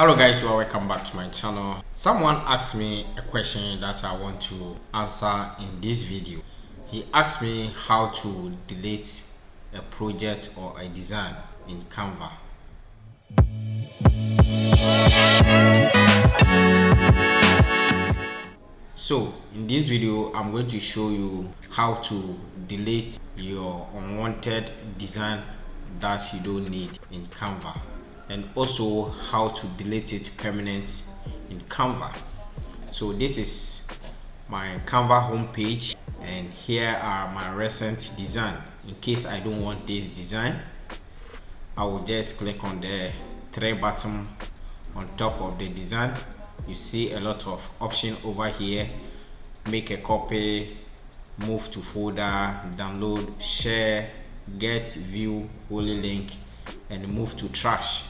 Hello guys, you are welcome back to my channel. Someone asked me a question that I want to answer in this video. He asked me how to delete a project or a design in Canva. So in this video I'm going to show you how to delete your unwanted design that you don't need in Canva, and also how to delete it permanent in Canva. So this is my Canva homepage, and here are my recent design. In case I don't want this design, I will just click on the three button on top of the design. You see a lot of options over here: make a copy, move to folder, download, share, get, view, only link, and move to trash.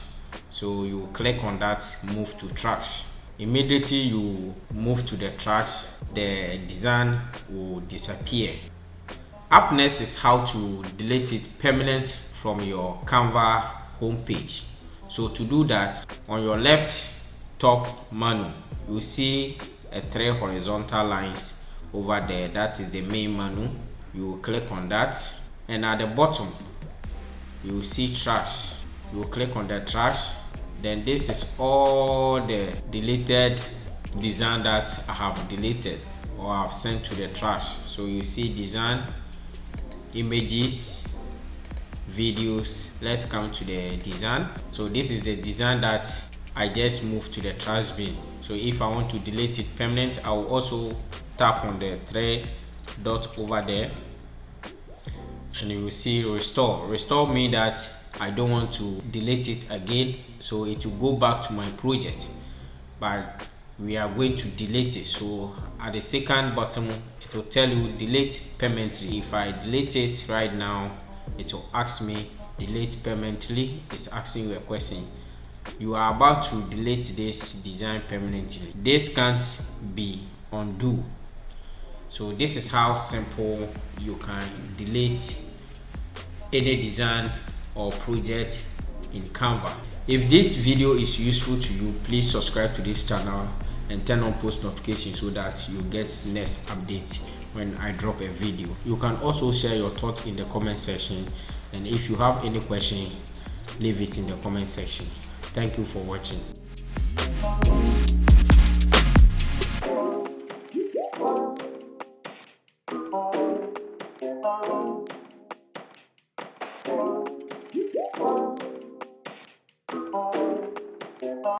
So you click on that, move to trash. Immediately you move to the trash, the design will disappear. Up next is how to delete it permanent from your Canva homepage. So to do that, on your left top menu, you see a three horizontal lines over there. That is the main menu. You will click on that, and at the bottom you will see trash. You will click on the trash. Then this is all the deleted design that I have deleted or I have sent to the trash. So you see design, images, videos. Let's come to the design. So this is the design that I just moved to the trash bin. So if I want to delete it permanent, I will also tap on the three dots over there, and you will see restore. Restore means that I don't want to delete it again, so it will go back to my project, but we are going to delete it. So at the second button it will tell you delete permanently. If I delete it right now, it will ask me delete permanently. It's asking you a question. You are about to delete this design permanently. This can't be undo. So this is how simple you can delete any design or project in Canva. If this video is useful to you, please subscribe to this channel and turn on post notifications so that you get next updates when I drop a video. You can also share your thoughts in the comment section, and if you have any question, leave it in the comment section. Thank you for watching.